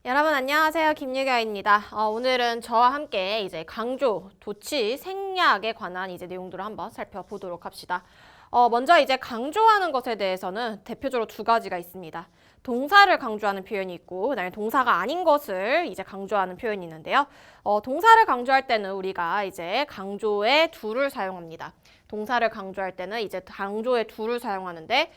여러분 안녕하세요. 김유경입니다. 오늘은 저와 함께 이제 강조, 도치, 생략에 관한 이제 내용들을 한번 살펴보도록 합시다. 먼저 이제 강조하는 것에 대해서는 대표적으로 두 가지가 있습니다. 동사를 강조하는 표현이 있고, 그다음에 동사가 아닌 것을 이제 강조하는 표현이 있는데요. 동사를 강조할 때는 우리가 이제 강조의 do를 사용합니다. 동사를 강조할 때는 이제 강조의 do를 사용하는데,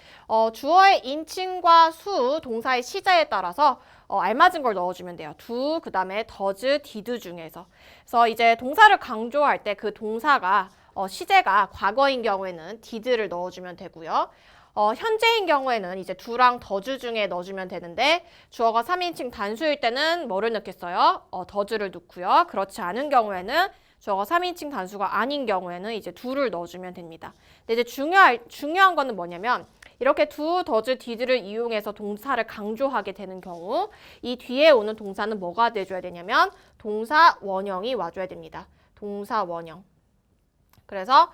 주어의 인칭과 수, 동사의 시제에 따라서 알맞은 걸 넣어주면 돼요. do, 그 다음에 does, did 중에서. 그래서 이제 동사를 강조할 때 그 동사가 시제가 과거인 경우에는 did를 넣어주면 되고요. 현재인 경우에는 이제 do랑 does 중에 넣어주면 되는데 주어가 3인칭 단수일 때는 뭐를 넣겠어요? does를 넣고요. 그렇지 않은 경우에는 주어가 3인칭 단수가 아닌 경우에는 이제 do를 넣어주면 됩니다. 근데 이제 중요한 거는 뭐냐면 이렇게 do, does, did를 이용해서 동사를 강조하게 되는 경우 이 뒤에 오는 동사는 뭐가 돼줘야 되냐면 동사 원형이 와줘야 됩니다. 동사 원형. 그래서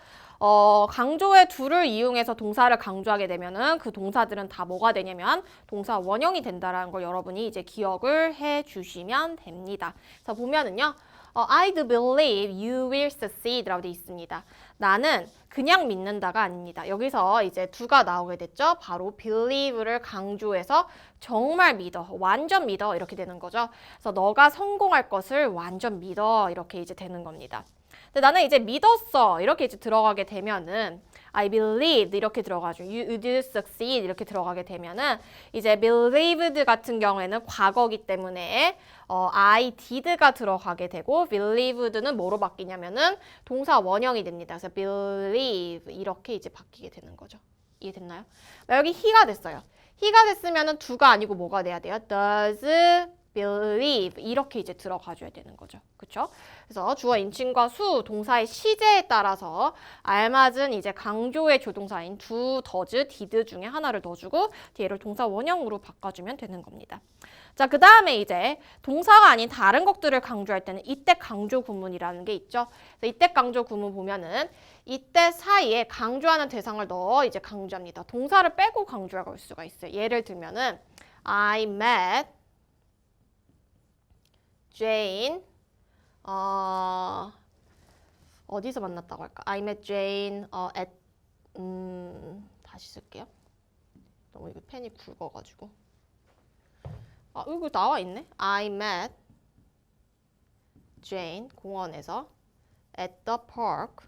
강조의 do를 이용해서 동사를 강조하게 되면은 그 동사들은 다 뭐가 되냐면 동사 원형이 된다라는 걸 여러분이 이제 기억을 해 주시면 됩니다. 그래서 보면은요. I do believe you will succeed 라고 되어 있습니다. 나는 그냥 믿는다가 아닙니다. 여기서 이제 do가 나오게 됐죠. 바로 believe를 강조해서 정말 믿어, 완전 믿어 이렇게 되는 거죠. 그래서 너가 성공할 것을 완전 믿어 이렇게 이제 되는 겁니다. 근데 나는 이제 믿었어 이렇게 이제 들어가게 되면은 I believed 이렇게 들어가죠. You would succeed 이렇게 들어가게 되면은 이제 believed 같은 경우에는 과거기 때문에 I did가 들어가게 되고 believed는 뭐로 바뀌냐면은 동사 원형이 됩니다. 그래서 believe 이렇게 이제 바뀌게 되는 거죠. 이해됐나요? 여기 he가 됐어요. he가 됐으면은 do가 아니고 뭐가 돼야 돼요? does believe 이렇게 이제 들어가줘야 되는 거죠. 그쵸? 그래서 주어 인칭과 수, 동사의 시제에 따라서 알맞은 이제 강조의 조동사인 do, does, did 중에 하나를 넣어주고 뒤에를 동사 원형으로 바꿔주면 되는 겁니다. 자, 그 다음에 이제 동사가 아닌 다른 것들을 강조할 때는 이때 강조 구문이라는 게 있죠. 그래서 이때 강조 구문 보면은 이때 사이에 강조하는 대상을 넣어 이제 강조합니다. 동사를 빼고 강조할 수가 있어요. 예를 들면은 I met Jane 어디서 만났다고 할까? I met Jane at 다시 쓸게요. 너무 이거 펜이 굵어가지고 이거 나와 있네. I met Jane 공원에서 at the park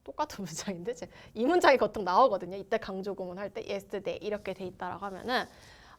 똑같은 문장인데 이 문장이 보통 나오거든요. 이때 강조 구문 할 때 yesterday 이렇게 돼 있다라고 하면은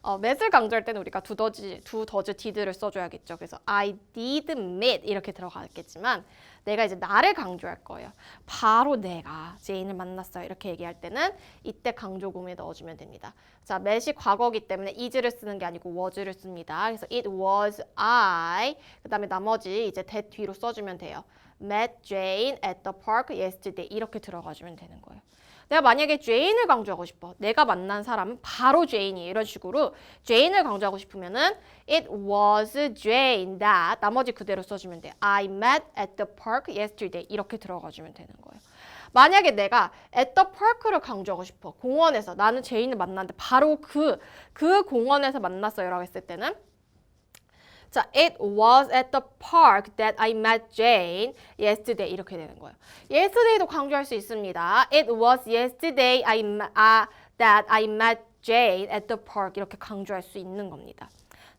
met을 강조할 때는 우리가 do, does, did를 써줘야겠죠. 그래서 I did meet 이렇게 들어가겠지만 내가 이제 나를 강조할 거예요. 바로 내가 제인을 만났어요. 이렇게 얘기할 때는 이때 강조 구문에 넣어주면 됩니다. 자, met이 과거기 때문에 is를 쓰는 게 아니고 was를 씁니다. 그래서 it was I 그 다음에 나머지 이제 that 뒤로 써주면 돼요. met Jane at the park yesterday 이렇게 들어가주면 되는 거예요. 내가 만약에 제인을 강조하고 싶어. 내가 만난 사람은 바로 제인이에요. 이런 식으로 제인을 강조하고 싶으면은 It was Jane that 나머지 그대로 써주면 돼. I met at the park yesterday 이렇게 들어가주면 되는 거예요. 만약에 내가 at the park를 강조하고 싶어. 공원에서 나는 제인을 만났는데 바로 그 공원에서 만났어요. 라고 했을 때는 자, it was at the park that I met Jane yesterday 이렇게 되는 거예요. yesterday도 강조할 수 있습니다. It was yesterday that I met Jane at the park 이렇게 강조할 수 있는 겁니다.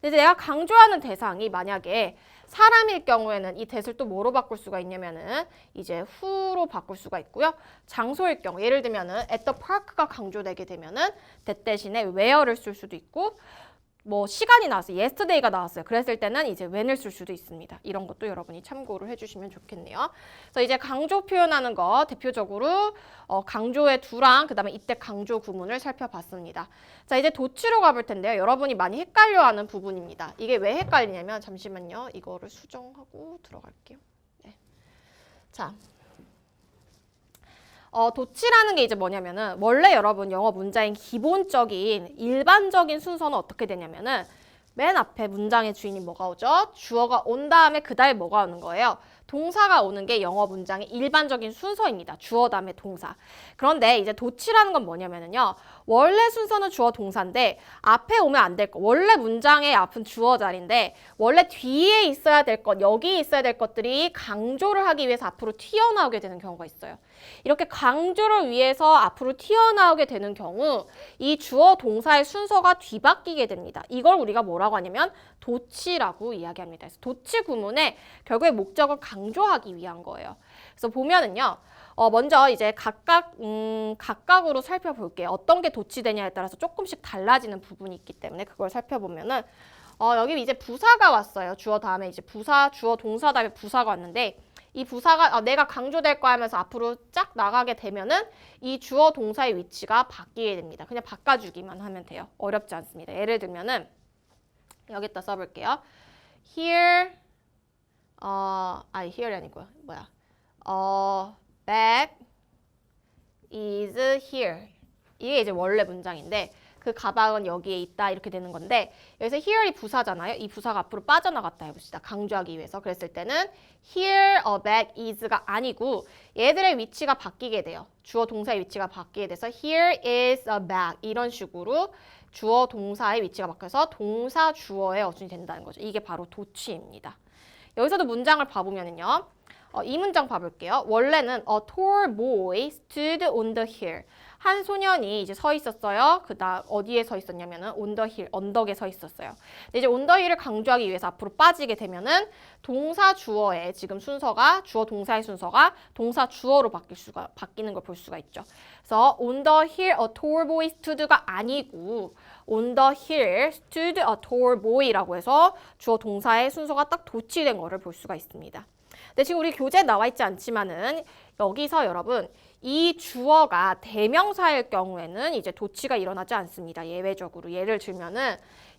근데 내가 강조하는 대상이 만약에 사람일 경우에는 이 that을 또 뭐로 바꿀 수가 있냐면은 이제 who로 바꿀 수가 있고요. 장소일 경우 예를 들면은 at the park가 강조되게 되면은 that 대신에 where를 쓸 수도 있고 뭐 시간이 나왔어요. yesterday가 나왔어요. 그랬을 때는 이제 when을 쓸 수도 있습니다. 이런 것도 여러분이 참고를 해주시면 좋겠네요. 그래서 이제 강조 표현하는 거 대표적으로 강조의 do랑 그다음에 이때 강조 구문을 살펴봤습니다. 자, 이제 도치로 가볼 텐데요. 여러분이 많이 헷갈려하는 부분입니다. 이게 왜 헷갈리냐면 잠시만요. 이거를 수정하고 들어갈게요. 네. 자. 도치라는 게 이제 뭐냐면은 원래 여러분 영어 문장의 기본적인 일반적인 순서는 어떻게 되냐면은 맨 앞에 문장의 주인이 뭐가 오죠? 주어가 온 다음에 그 다음에 뭐가 오는 거예요? 동사가 오는 게 영어 문장의 일반적인 순서입니다. 주어 다음에 동사. 그런데 이제 도치라는 건 뭐냐면요. 원래 순서는 주어 동사인데 앞에 오면 안 될 것. 원래 문장의 앞은 주어 자리인데 원래 뒤에 있어야 될 것, 여기 있어야 될 것들이 강조를 하기 위해서 앞으로 튀어나오게 되는 경우가 있어요. 이렇게 강조를 위해서 앞으로 튀어나오게 되는 경우 이 주어 동사의 순서가 뒤바뀌게 됩니다. 이걸 우리가 뭐라고 하냐면 도치라고 이야기합니다. 그래서 도치 구문의 결국에 목적을 강조하기 위한 거예요. 그래서 보면은요. 먼저 이제 각각으로 살펴볼게요. 어떤 게 도치되냐에 따라서 조금씩 달라지는 부분이 있기 때문에 그걸 살펴보면은 여기 이제 부사가 왔어요. 주어 다음에 이제 주어 동사 다음에 부사가 왔는데 이 부사가 내가 강조될 거 하면서 앞으로 쫙 나가게 되면은 이 주어 동사의 위치가 바뀌게 됩니다. 그냥 바꿔주기만 하면 돼요. 어렵지 않습니다. 예를 들면은 여기다 써볼게요. Here, here이 아니고요. bag is here. 이게 이제 원래 문장인데 그 가방은 여기에 있다 이렇게 되는 건데 여기서 here이 부사잖아요. 이 부사가 앞으로 빠져나갔다 해봅시다. 강조하기 위해서. 그랬을 때는 here a bag is가 아니고 얘들의 위치가 바뀌게 돼요. 주어 동사의 위치가 바뀌게 돼서 here is a bag 이런 식으로 주어 동사의 위치가 바뀌어서 동사 주어의 어순이 된다는 거죠. 이게 바로 도치입니다. 여기서도 문장을 봐보면요. 이 문장 봐볼게요. 원래는 a tall boy stood on the hill. 한 소년이 이제 서 있었어요. 그다음 어디에 서 있었냐면은 on the hill, 언덕에 서 있었어요. 근데 이제 on the hill을 강조하기 위해서 앞으로 빠지게 되면은 동사 주어의 지금 순서가 주어 동사의 순서가 동사 주어로 바뀌는 걸 볼 수가 있죠. 그래서 on the hill a tall boy stood가 아니고 on the hill stood a tall boy라고 해서 주어 동사의 순서가 딱 도치된 거를 볼 수가 있습니다. 근데 지금 우리 교재에 나와 있지 않지만은 여기서 여러분 이 주어가 대명사일 경우에는 이제 도치가 일어나지 않습니다. 예외적으로 예를 들면은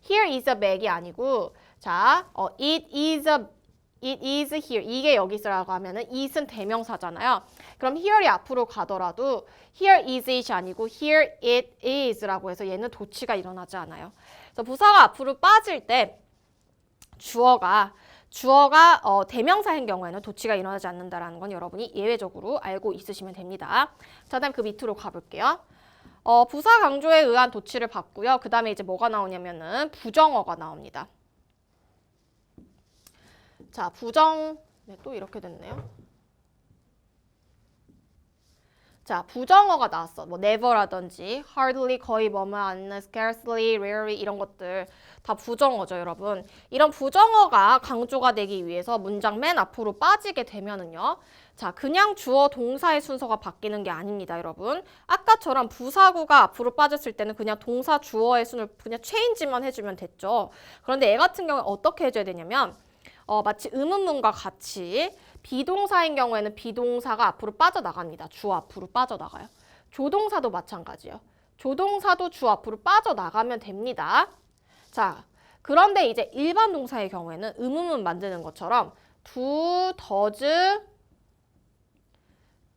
here is a bag이 아니고 자, it is here 이게 여기 있으라고 하면은 it은 대명사잖아요. 그럼 here이 앞으로 가더라도 here is it이 아니고 here it is라고 해서 얘는 도치가 일어나지 않아요. 그래서 부사가 앞으로 빠질 때 주어가 대명사인 경우에는 도치가 일어나지 않는다라는 건 여러분이 예외적으로 알고 있으시면 됩니다. 자, 다음 그 밑으로 가볼게요. 부사 강조에 의한 도치를 봤고요. 그 다음에 이제 뭐가 나오냐면은 부정어가 나옵니다. 자, 네, 또 이렇게 됐네요. 자, 부정어가 나왔어. 뭐 never라든지 hardly, 거의, 뭐뭐, 안, scarcely, rarely 이런 것들 다 부정어죠, 여러분. 이런 부정어가 강조가 되기 위해서 문장 맨 앞으로 빠지게 되면은요. 자, 그냥 주어 동사의 순서가 바뀌는 게 아닙니다, 여러분. 아까처럼 부사구가 앞으로 빠졌을 때는 그냥 동사 주어의 순을 그냥 체인지만 해주면 됐죠. 그런데 얘 같은 경우에 어떻게 해줘야 되냐면 마치 의문문과 같이 비동사인 경우에는 비동사가 앞으로 빠져나갑니다. 주 앞으로 빠져나가요. 조동사도 마찬가지예요. 조동사도 주 앞으로 빠져나가면 됩니다. 자, 그런데 이제 일반 동사의 경우에는 의문문 만드는 것처럼 do, does,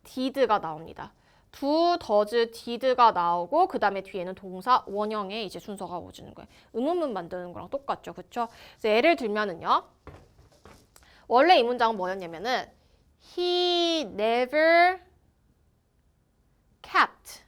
did가 나옵니다. do, does, did가 나오고 그 다음에 뒤에는 동사 원형의 이제 순서가 오주는 거예요. 의문문 만드는 거랑 똑같죠, 그렇죠? 그래서 예를 들면은요. 원래 이 문장은 뭐였냐면은 He never kept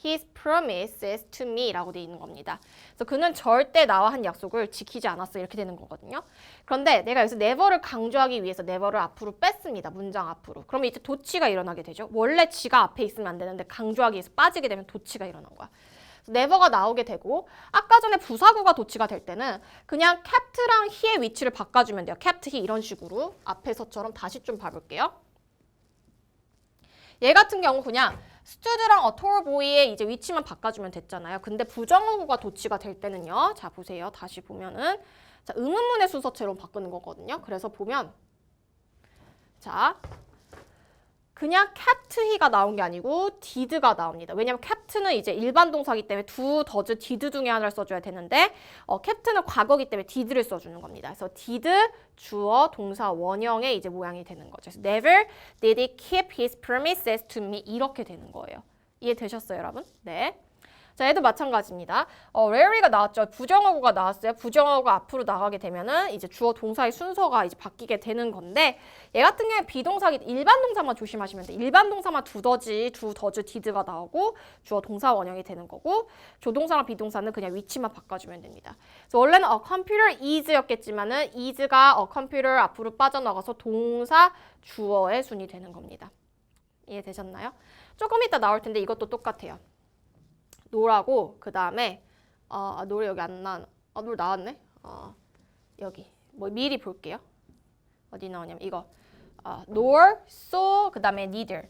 his promises to me 라고 되어 있는 겁니다. 그래서 그는 절대 나와 한 약속을 지키지 않았어 이렇게 되는 거거든요. 그런데 내가 여기서 never를 강조하기 위해서 never를 앞으로 뺐습니다. 문장 앞으로. 그러면 이제 도치가 일어나게 되죠. 원래 지가 앞에 있으면 안 되는데 강조하기 위해서 빠지게 되면 도치가 일어난 거야. never가 나오게 되고 아까 전에 부사구가 도치가 될 때는 그냥 kept랑 he의 위치를 바꿔주면 돼요. kept, he 이런 식으로 앞에서처럼 다시 좀 봐볼게요. 얘 같은 경우 그냥 stood랑 a tall boy의 이제 위치만 바꿔주면 됐잖아요. 근데 부정어구가 도치가 될 때는요. 자 보세요. 다시 보면은 자 의문문의 순서처럼 바꾸는 거거든요. 그래서 보면 자 그냥 kept he가 나온 게 아니고 did가 나옵니다. 왜냐면 kept는 이제 일반 동사기 때문에 do, does, did 중에 하나를 써줘야 되는데 kept는 과거기 때문에 did를 써주는 겁니다. 그래서 did 주어 동사 원형의 이제 모양이 되는 거죠. 그래서 never did he keep his promises to me 이렇게 되는 거예요. 이해되셨어요, 여러분? 네. 자, 얘도 마찬가지입니다. rare가 나왔죠. 부정어구가 나왔어요. 부정어구가 앞으로 나가게 되면은 이제 주어 동사의 순서가 이제 바뀌게 되는 건데 얘 같은 경우에 비동사기 일반 동사만 조심하시면 돼. 일반 동사만 두더지, did가 나오고 주어 동사 원형이 되는 거고 조동사랑 비동사는 그냥 위치만 바꿔주면 됩니다. 그래서 원래는 a computer is였겠지만은 is가 a computer 앞으로 빠져나가서 동사 주어의 순이 되는 겁니다. 이해되셨나요? 조금 이따 나올 텐데 이것도 똑같아요. 노라고 그 다음에 노래 여기 안 나. 노래 나왔네. 여기 뭐 미리 볼게요. 어디 나오냐면 이거 nor, so 그 다음에 neither.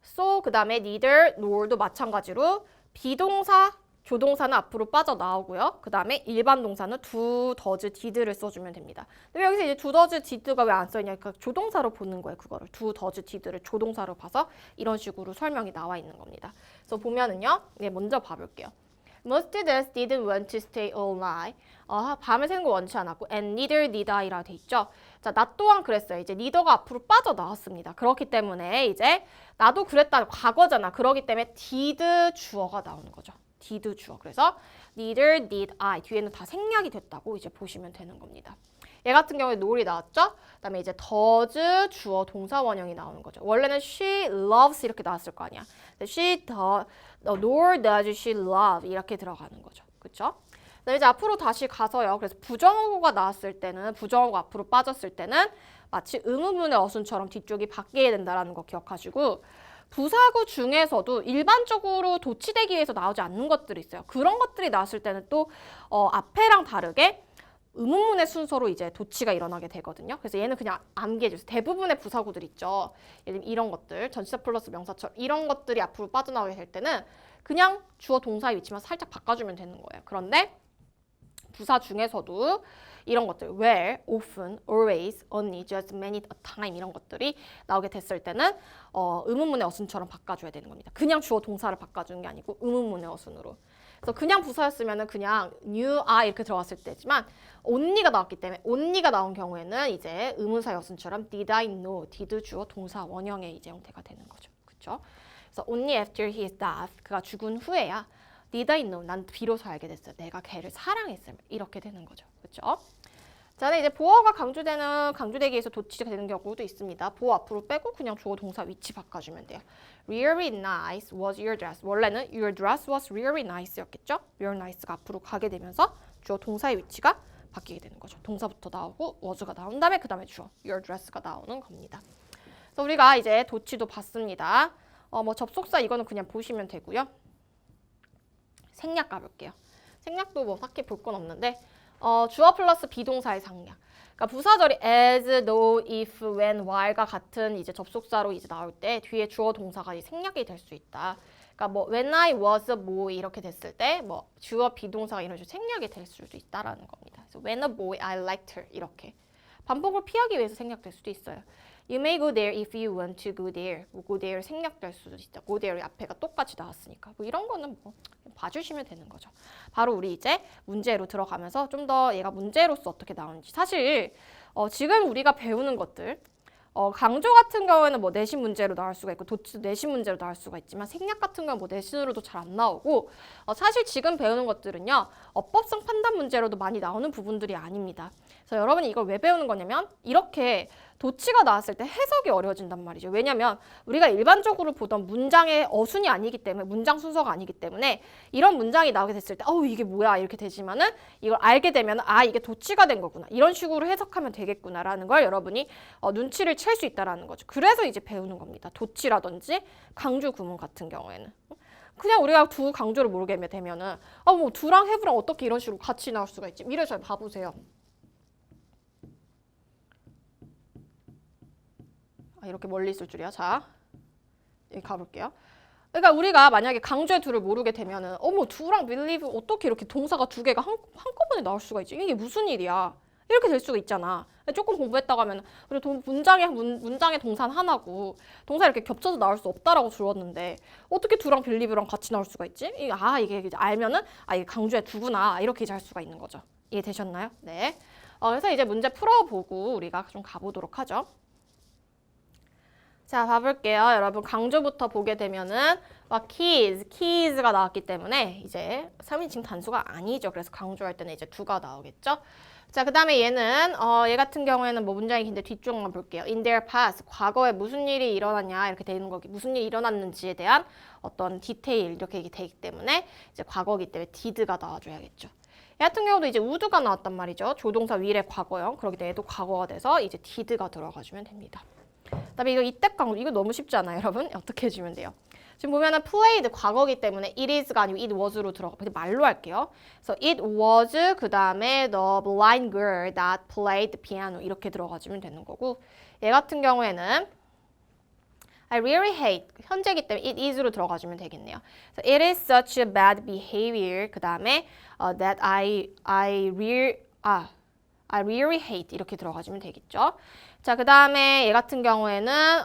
so 그 다음에 neither, nor도 마찬가지로 비동사, 조동사는 앞으로 빠져나오고요. 그 다음에 일반 동사는 do, does, did를 써주면 됩니다. 근데 여기서 이제 do, does, did가 왜 안 써있냐? 그러니까 조동사로 보는 거예요. 그거를 do, does, did를 조동사로 봐서 이런 식으로 설명이 나와 있는 겁니다. 그래서 보면은요. 먼저 봐볼게요. Most students didn't want to stay all night. 밤을 새는 거 원치 않았고 and neither did I라 돼 있죠. 자, 나 또한 그랬어요. 이제 neither가 앞으로 빠져나왔습니다. 그렇기 때문에 이제 나도 그랬다 과거잖아. 그렇기 때문에 did 주어가 나오는 거죠. did 주어. 그래서 neither did I 뒤에는 다 생략이 됐다고 이제 보시면 되는 겁니다. 얘 같은 경우에 nor이 나왔죠? 그 다음에 이제 does 주어 동사 원형이 나오는 거죠. 원래는 she loves 이렇게 나왔을 거 아니야. she does, nor does she love 이렇게 들어가는 거죠. 그쵸? 그다음에 이제 앞으로 다시 가서요. 그래서 부정어구가 나왔을 때는 부정어구 앞으로 빠졌을 때는 마치 의문문의 어순처럼 뒤쪽이 바뀌게 된다는 거 기억하시고 부사구 중에서도 일반적으로 도치되기 위해서 나오지 않는 것들이 있어요. 그런 것들이 나왔을 때는 또 앞에랑 다르게 의문문의 순서로 이제 도치가 일어나게 되거든요. 그래서 얘는 그냥 암기해주세요. 대부분의 부사구들 있죠. 예를 들면 이런 것들, 전치사 플러스 명사처럼 이런 것들이 앞으로 빠져나오게 될 때는 그냥 주어 동사의 위치만 살짝 바꿔주면 되는 거예요. 그런데 부사 중에서도 이런 것들 where, often, always, only, just, many, a time 이런 것들이 나오게 됐을 때는 의문문의 어순처럼 바꿔줘야 되는 겁니다. 그냥 주어 동사를 바꿔주는 게 아니고 의문문의 어순으로. 그래서 그냥 부사였으면은 그냥 knew, I 이렇게 들어갔을 때지만 only가 나왔기 때문에 only가 나온 경우에는 이제 의문사의 어순처럼 did I know, did 주어 동사 원형의 이제 형태가 되는 거죠. 그렇죠? 그래서 only after he is dead, 그가 죽은 후에야 did I know, 난 비로소 알게 됐어요. 내가 걔를 사랑했어요. 이렇게 되는 거죠. 그렇죠? 자, 이제 보어가 강조되기 위해서 도치가 되는 경우도 있습니다. 보어 앞으로 빼고 그냥 주어 동사 위치 바꿔주면 돼요. Really nice was your dress. 원래는 your dress was really nice였겠죠? Really nice가 앞으로 가게 되면서 주어 동사의 위치가 바뀌게 되는 거죠. 동사부터 나오고 was가 나온 다음에 그 다음에 주어 your dress가 나오는 겁니다. 그래서 우리가 이제 도치도 봤습니다. 뭐 접속사 이거는 그냥 보시면 되고요. 생략 가볼게요. 생략도 뭐 딱히 볼 건 없는데 주어 플러스 비동사의 생략. 그러니까 부사절이 as, though, if, when, while과 같은 이제 접속사로 이제 나올 때 뒤에 주어 동사가 생략이 될 수 있다. 그러니까 뭐 when I was a boy 이렇게 됐을 때 뭐 주어 비동사가 이런 식으로 생략이 될 수도 있다라는 겁니다. 그래서 when a boy I liked her 이렇게 반복을 피하기 위해서 생략될 수도 있어요. You may go there if you want to go there. 뭐 go there 생략될 수도 있다. go there 앞에가 똑같이 나왔으니까. 뭐 이런 거는 뭐 봐주시면 되는 거죠. 바로 우리 이제 문제로 들어가면서 좀 더 얘가 문제로서 어떻게 나오는지. 사실 지금 우리가 배우는 것들 강조 같은 경우에는 뭐 내신 문제로 나올 수가 있고 도치도 내신 문제로 나올 수가 있지만 생략 같은 경우는 뭐 내신으로도 잘 안 나오고 사실 지금 배우는 것들은요 어법성 판단 문제로도 많이 나오는 부분들이 아닙니다. 그래서 여러분이 이걸 왜 배우는 거냐면 이렇게 도치가 나왔을 때 해석이 어려워진단 말이죠. 왜냐면 우리가 일반적으로 보던 문장의 어순이 아니기 때문에 문장 순서가 아니기 때문에 이런 문장이 나오게 됐을 때 이게 뭐야 이렇게 되지만은 이걸 알게 되면 이게 도치가 된 거구나 이런 식으로 해석하면 되겠구나라는 걸 여러분이 눈치를 챌 수 있다라는 거죠. 그래서 이제 배우는 겁니다. 도치라든지 강조 구문 같은 경우에는 그냥 우리가 두 강조를 모르게 되면은 뭐 두랑 have랑 어떻게 이런 식으로 같이 나올 수가 있지? 미래 잘 봐보세요. 이렇게 멀리 있을 줄이야. 자, 여기 가볼게요. 그러니까 우리가 만약에 강조의 둘을 모르게 되면은 뭐 두랑 believe 어떻게 이렇게 동사가 두 개가 한꺼번에 나올 수가 있지? 이게 무슨 일이야? 이렇게 될 수가 있잖아. 조금 공부했다고 하면 우리 문장의 동사는 하나고 동사 이렇게 겹쳐서 나올 수 없다라고 들었는데 어떻게 두랑 believe랑 같이 나올 수가 있지? 이게 이제 알면은 이게 강조의 두구나 이렇게 이제 할 수가 있는 거죠. 이해되셨나요? 네. 그래서 이제 문제 풀어보고 우리가 좀 가보도록 하죠. 자, 봐볼게요. 여러분 강조부터 보게 되면은 막 keys가 나왔기 때문에 이제 3인칭 단수가 아니죠. 그래서 강조할 때는 이제 do가 나오겠죠. 자, 그 다음에 얘는 얘 같은 경우에는 뭐 문장이 긴데 뒤쪽만 볼게요. In their past, 과거에 무슨 일이 일어났냐 이렇게 되는 거기 무슨 일이 일어났는지에 대한 어떤 디테일 이렇게 되기 때문에 이제 과거이기 때문에 did가 나와줘야겠죠. 얘 같은 경우도 이제 would가 나왔단 말이죠. 조동사 위례 과거형. 그렇기 때문에 얘도 과거가 돼서 이제 did가 들어가주면 됩니다. 그다음에 이거 이때 강조 이거 너무 쉽지 않아요, 여러분? 어떻게 해주면 돼요? 지금 보면은 played 과거기 때문에 it is가 아니고 it was로 들어가. 근데 말로 할게요. 그래서 it was 그 다음에 the blind girl that played the piano 이렇게 들어가주면 되는 거고 얘 같은 경우에는 I really hate 현재이기 때문에 it is로 들어가주면 되겠네요. So it is such a bad behavior 그 다음에 that I really hate 이렇게 들어가주면 되겠죠. 자, 그 다음에 얘 같은 경우에는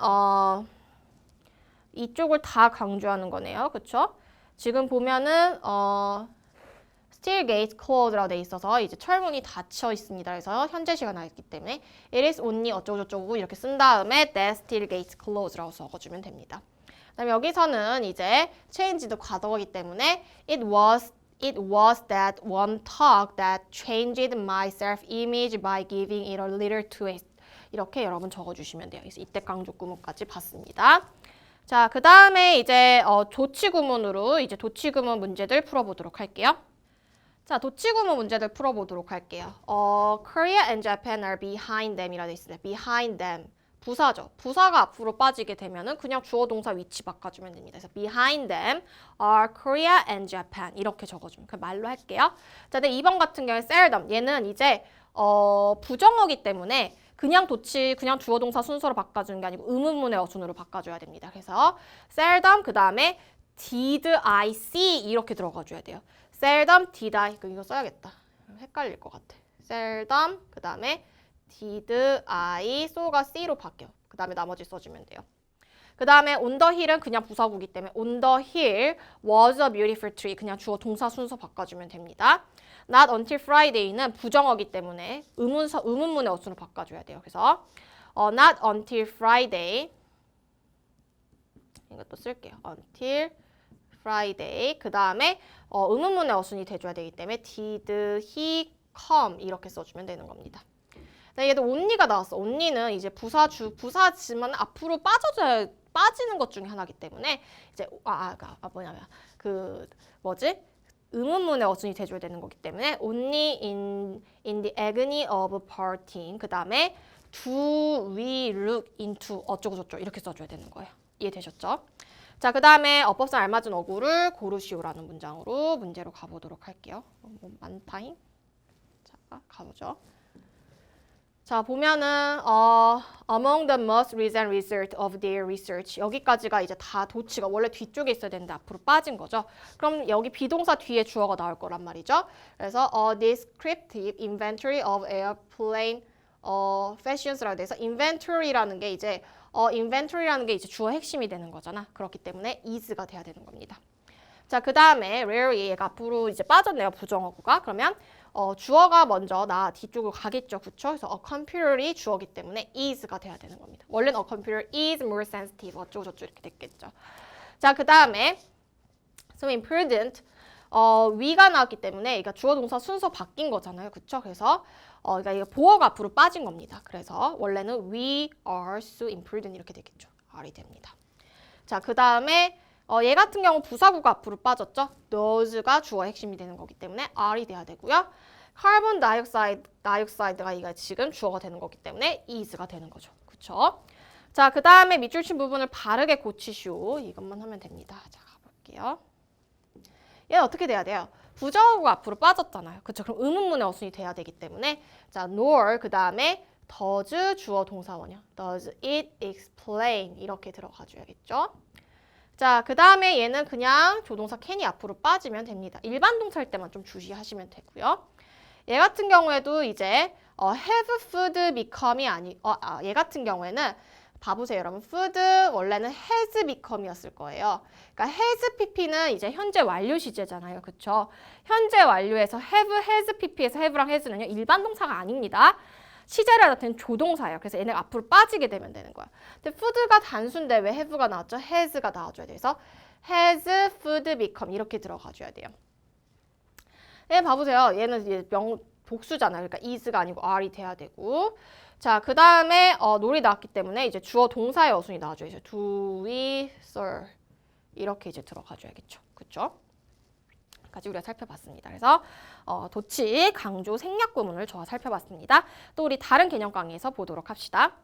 이쪽을 다 강조하는 거네요. 그쵸? 지금 보면은 steel gate closed라고 돼 있어서 이제 철문이 닫혀 있습니다. 그래서 현재 시가 나있기 때문에 it is only 어쩌고저쩌고 이렇게 쓴 다음에 that steel gate closed라고 적어주면 됩니다. 그다음에 여기서는 이제 changed 과거이기 때문에 it was that one talk that changed my self-image by giving it a little twist. 이렇게 여러분 적어주시면 돼요. 그래서 이때 강조 구문까지 봤습니다. 자, 그 다음에 이제 도치 구문으로 이제 도치 구문 문제들 풀어보도록 할게요. 자, 도치 구문 문제들 풀어보도록 할게요. Korea and Japan are behind them이라 돼 있습니다. behind them. 부사죠. 부사가 앞으로 빠지게 되면은 그냥 주어 동사 위치 바꿔주면 됩니다. 그래서 behind them are Korea and Japan 이렇게 적어주면 그 말로 할게요. 자, 근데 2번 같은 경우에 seldom 얘는 이제 부정어기 때문에 그냥 도치, 그냥 주어 동사 순서로 바꿔주는 게 아니고 의문문의 어순으로 바꿔줘야 됩니다. 그래서 seldom 그 다음에 did I see 이렇게 들어가줘야 돼요. seldom did I 이거 써야겠다. 헷갈릴 것 같아. seldom 그 다음에 did I so가 C로 바뀌어. 그 다음에 나머지 써주면 돼요. 그 다음에 on the hill은 그냥 부사구기 때문에 on the hill was a beautiful tree 그냥 주어 동사 순서 바꿔주면 됩니다. Not until Friday는 부정어기 때문에 의문문의 어순으로 바꿔줘야 돼요. 그래서 not until Friday 이것도 쓸게요. until Friday 그 다음에 의문문의 어순이 돼줘야 되기 때문에 did he come 이렇게 써주면 되는 겁니다. 얘도 only가 나왔어. only는 이제 부사지만 앞으로 빠지는 것 중에 하나이기 때문에 이제 의문문의 어순이 돼줘야 되는 거기 때문에 only in the agony of parting 그 다음에 do we look into 어쩌고 저쩌고 이렇게 써줘야 되는 거예요. 이해되셨죠? 자, 그 다음에 어법상 알맞은 어구를 고르시오라는 문장으로 문제로 가보도록 할게요. 많다잉. 자, 가보죠. 자, 보면은 among the most recent result of their research 여기까지가 이제 다 도치가 원래 뒤쪽에 있어야 되는데 앞으로 빠진 거죠. 그럼 여기 비동사 뒤에 주어가 나올 거란 말이죠. 그래서 descriptive inventory of airplane fashions라고 돼서 inventory라는 게 이제 주어 핵심이 되는 거잖아. 그렇기 때문에 is가 돼야 되는 겁니다. 자, 그 다음에 rarely 얘가 앞으로 이제 빠졌네요. 부정어구가. 그러면 주어가 먼저 나 뒤쪽으로 가겠죠. 그쵸? 그래서 a computer이 주어기 때문에 is가 돼야 되는 겁니다. 원래는 a computer is more sensitive 어쩌고 저쩌고 이렇게 됐겠죠. 자, 그 다음에 so imprudent we가 나왔기 때문에 이거 주어 동사 순서 바뀐 거잖아요. 그쵸? 그래서 그러니까 이거 보어가 앞으로 빠진 겁니다. 그래서 원래는 we are so imprudent 이렇게 되겠죠. R이 됩니다. 자, 그 다음에 얘 같은 경우 부사구가 앞으로 빠졌죠. those가 주어 핵심이 되는 거기 때문에 R이 돼야 되고요. 카본 다이옥사이드가 이가 지금 주어가 되는 거기 때문에 is가 되는 거죠. 그쵸? 자, 그 다음에 밑줄 친 부분을 바르게 고치시오. 이것만 하면 됩니다. 자, 가볼게요. 얘는 어떻게 돼야 돼요? 부정어구가 앞으로 빠졌잖아요. 그쵸? 그럼 의문문의 어순이 돼야 되기 때문에 자, nor 그 다음에 does 주어 동사원형 does it explain 이렇게 들어가줘야겠죠? 자, 그 다음에 얘는 그냥 조동사 can이 앞으로 빠지면 됩니다. 일반 동사일 때만 좀 주시하시면 되고요. 얘 같은 경우에도 이제 have food become이 얘 같은 경우에는 봐보세요, 여러분. food 원래는 has become이었을 거예요. 그러니까 has pp는 이제 현재 완료 시제잖아요. 그쵸? 현재 완료에서 have, has pp에서 have랑 has는요, 일반 동사가 아닙니다. 시제를 나타낸 조동사예요. 그래서 얘네가 앞으로 빠지게 되면 되는 거야. 근데 food가 단수인데 왜 have가 나왔죠? has가 나와줘야 돼서 has food become 이렇게 들어가줘야 돼요. 얘 봐보세요. 얘는 이제 복수잖아요. 그러니까 is가 아니고 are이 돼야 되고. 자, 그 다음에 놀이 나왔기 때문에 이제 주어 동사의 어순이 나와줘야죠. do we serve 이렇게 이제 들어가줘야겠죠. 그쵸? 까지 우리가 살펴봤습니다. 그래서 도치, 강조, 생략 구문을 저와 살펴봤습니다. 또 우리 다른 개념 강의에서 보도록 합시다.